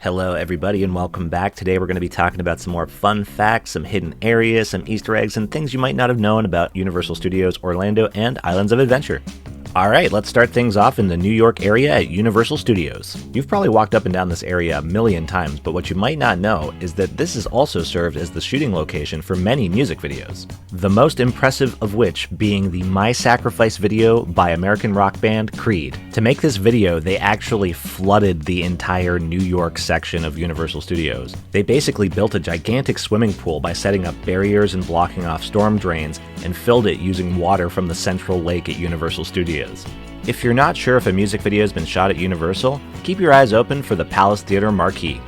Hello everybody and welcome back. Today we're going to be talking about some more fun facts, some hidden areas, some Easter eggs, and things you might not have known about Universal Studios Orlando and Islands of Adventure. Alright, let's start things off in the New York area at Universal Studios. You've probably walked up and down this area a million times, but what you might not know is that this has also served as the shooting location for many music videos. The most impressive of which being the My Sacrifice video by American rock band Creed. To make this video, they actually flooded the entire New York section of Universal Studios. They basically built a gigantic swimming pool by setting up barriers and blocking off storm drains, and filled it using water from the central lake at Universal Studios. If you're not sure if a music video has been shot at Universal, keep your eyes open for the Palace Theater marquee.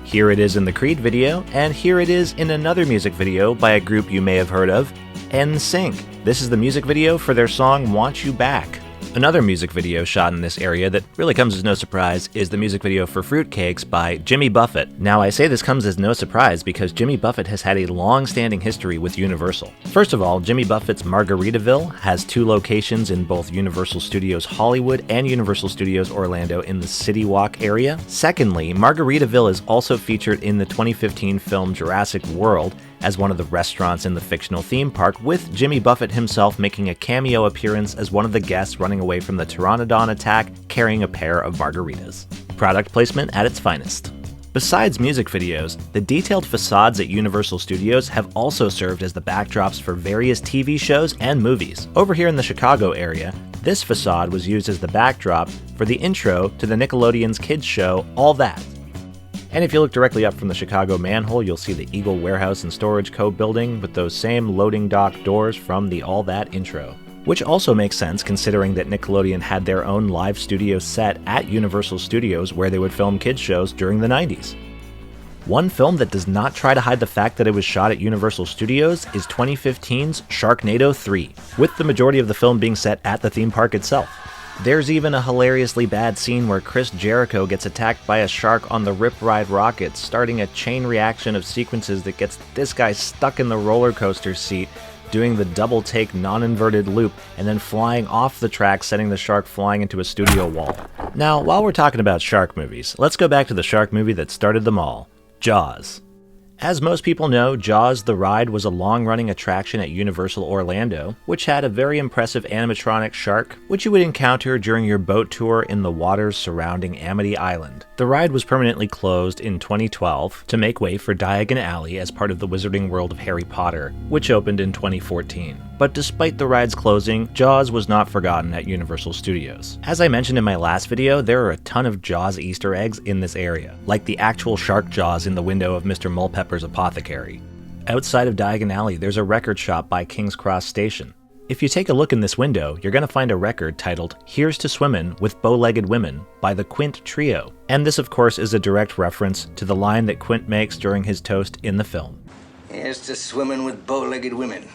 Here it is in the Creed video, and here it is in another music video by a group you may have heard of, NSYNC. This is the music video for their song Want You Back. Another music video shot in this area that really comes as no surprise is the music video for Fruitcakes by Jimmy Buffett. Now I say this comes as no surprise because Jimmy Buffett has had a long-standing history with Universal. First of all, Jimmy Buffett's Margaritaville has two locations in both Universal Studios Hollywood and Universal Studios Orlando in the City Walk area. Secondly, Margaritaville is also featured in the 2015 film Jurassic World as one of the restaurants in the fictional theme park, with Jimmy Buffett himself making a cameo appearance as one of the guests running away from the Pteranodon attack carrying a pair of margaritas. Product placement at its finest. Besides music videos, the detailed facades at Universal Studios have also served as the backdrops for various TV shows and movies. Over here in the Chicago area, this facade was used as the backdrop for the intro to the Nickelodeon's kids show All That. And if you look directly up from the Chicago manhole, you'll see the Eagle Warehouse and Storage Co. building with those same loading dock doors from the All That intro. Which also makes sense considering that Nickelodeon had their own live studio set at Universal Studios where they would film kids shows during the 90s. One film that does not try to hide the fact that it was shot at Universal Studios is 2015's Sharknado 3, with the majority of the film being set at the theme park itself. There's even a hilariously bad scene where Chris Jericho gets attacked by a shark on the Rip Ride rocket, starting a chain reaction of sequences that gets this guy stuck in the roller coaster seat, doing the double take non-inverted loop, and then flying off the track, sending the shark flying into a studio wall. Now, while we're talking about shark movies, let's go back to the shark movie that started them all, Jaws. As most people know, Jaws the Ride was a long-running attraction at Universal Orlando, which had a very impressive animatronic shark, which you would encounter during your boat tour in the waters surrounding Amity Island. The ride was permanently closed in 2012 to make way for Diagon Alley as part of the Wizarding World of Harry Potter, which opened in 2014. But despite the ride's closing, Jaws was not forgotten at Universal Studios. As I mentioned in my last video, there are a ton of Jaws Easter eggs in this area, like the actual shark jaws in the window of Mr. Mulpepper's apothecary. Outside of Diagon Alley, there's a record shop by King's Cross Station. If you take a look in this window, you're going to find a record titled Here's to Swimmin' with Bow-Legged Women by the Quint Trio. And this of course is a direct reference to the line that Quint makes during his toast in the film. Here's to swimming with bow-legged women.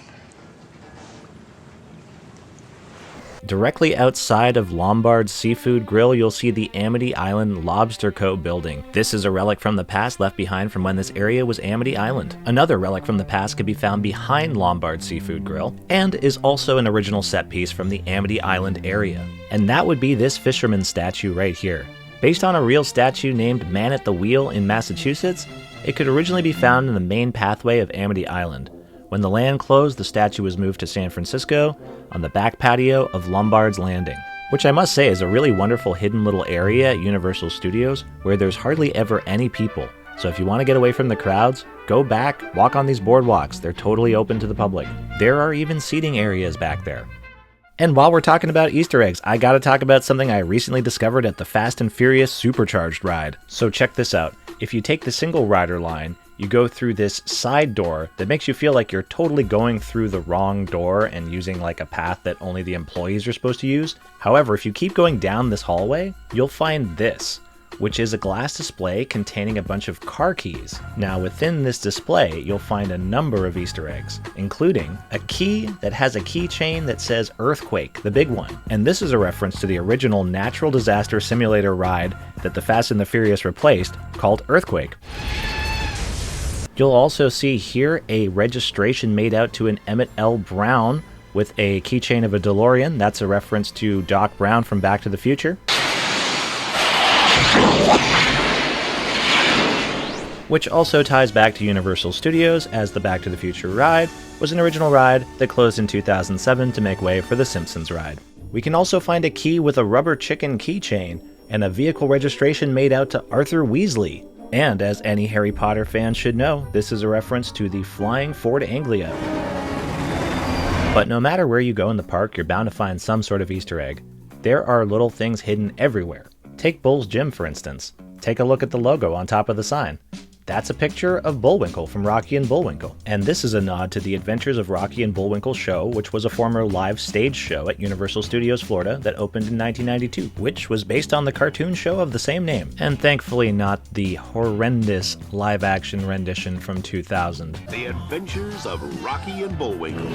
Directly outside of Lombard's Seafood Grill, you'll see the Amity Island Lobster Co. building. This is a relic from the past left behind from when this area was Amity Island. Another relic from the past can be found behind Lombard's Seafood Grill, and is also an original set piece from the Amity Island area. And that would be this fisherman statue right here. Based on a real statue named Man at the Wheel in Massachusetts, it could originally be found in the main pathway of Amity Island. When the land closed, the statue was moved to San Francisco on the back patio of Lombard's Landing, which I must say is a really wonderful hidden little area at Universal Studios where there's hardly ever any people. So if you want to get away from the crowds, go back, walk on these boardwalks. They're totally open to the public. There are even seating areas back there. And while we're talking about Easter eggs, I gotta talk about something I recently discovered at the Fast and Furious Supercharged ride. So check this out. If you take the single rider line, you go through this side door that makes you feel like you're totally going through the wrong door and using like a path that only the employees are supposed to use. However, if you keep going down this hallway, you'll find this, which is a glass display containing a bunch of car keys. Now within this display, you'll find a number of Easter eggs, including a key that has a keychain that says Earthquake, the big one. And this is a reference to the original natural disaster simulator ride that the Fast and the Furious replaced, called Earthquake. You'll also see here a registration made out to an Emmett L. Brown with a keychain of a DeLorean. That's a reference to Doc Brown from Back to the Future. which also ties back to Universal Studios, as the Back to the Future ride was an original ride that closed in 2007 to make way for the Simpsons ride. We can also find a key with a rubber chicken keychain and a vehicle registration made out to Arthur Weasley. And as any Harry Potter fan should know, this is a reference to the Flying Ford Anglia. But no matter where you go in the park, you're bound to find some sort of Easter egg. There are little things hidden everywhere. Take Bull's Gym, for instance. Take a look at the logo on top of the sign. That's a picture of Bullwinkle from Rocky and Bullwinkle. And this is a nod to the Adventures of Rocky and Bullwinkle show, which was a former live stage show at Universal Studios Florida that opened in 1992, which was based on the cartoon show of the same name. And thankfully not the horrendous live-action rendition from 2000. The Adventures of Rocky and Bullwinkle.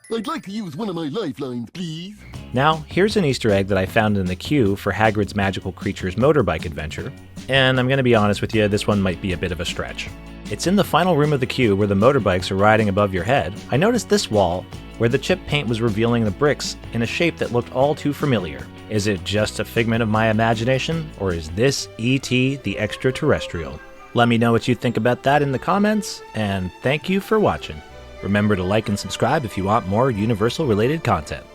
I'd like to use one of my lifelines, please. Now, here's an Easter egg that I found in the queue for Hagrid's Magical Creatures motorbike adventure, and I'm going to be honest with you, this one might be a bit of a stretch. It's in the final room of the queue where the motorbikes are riding above your head. I noticed this wall, where the chip paint was revealing the bricks in a shape that looked all too familiar. Is it just a figment of my imagination, or is this E.T. the Extraterrestrial? Let me know what you think about that in the comments, and thank you for watching. Remember to like and subscribe if you want more Universal-related content.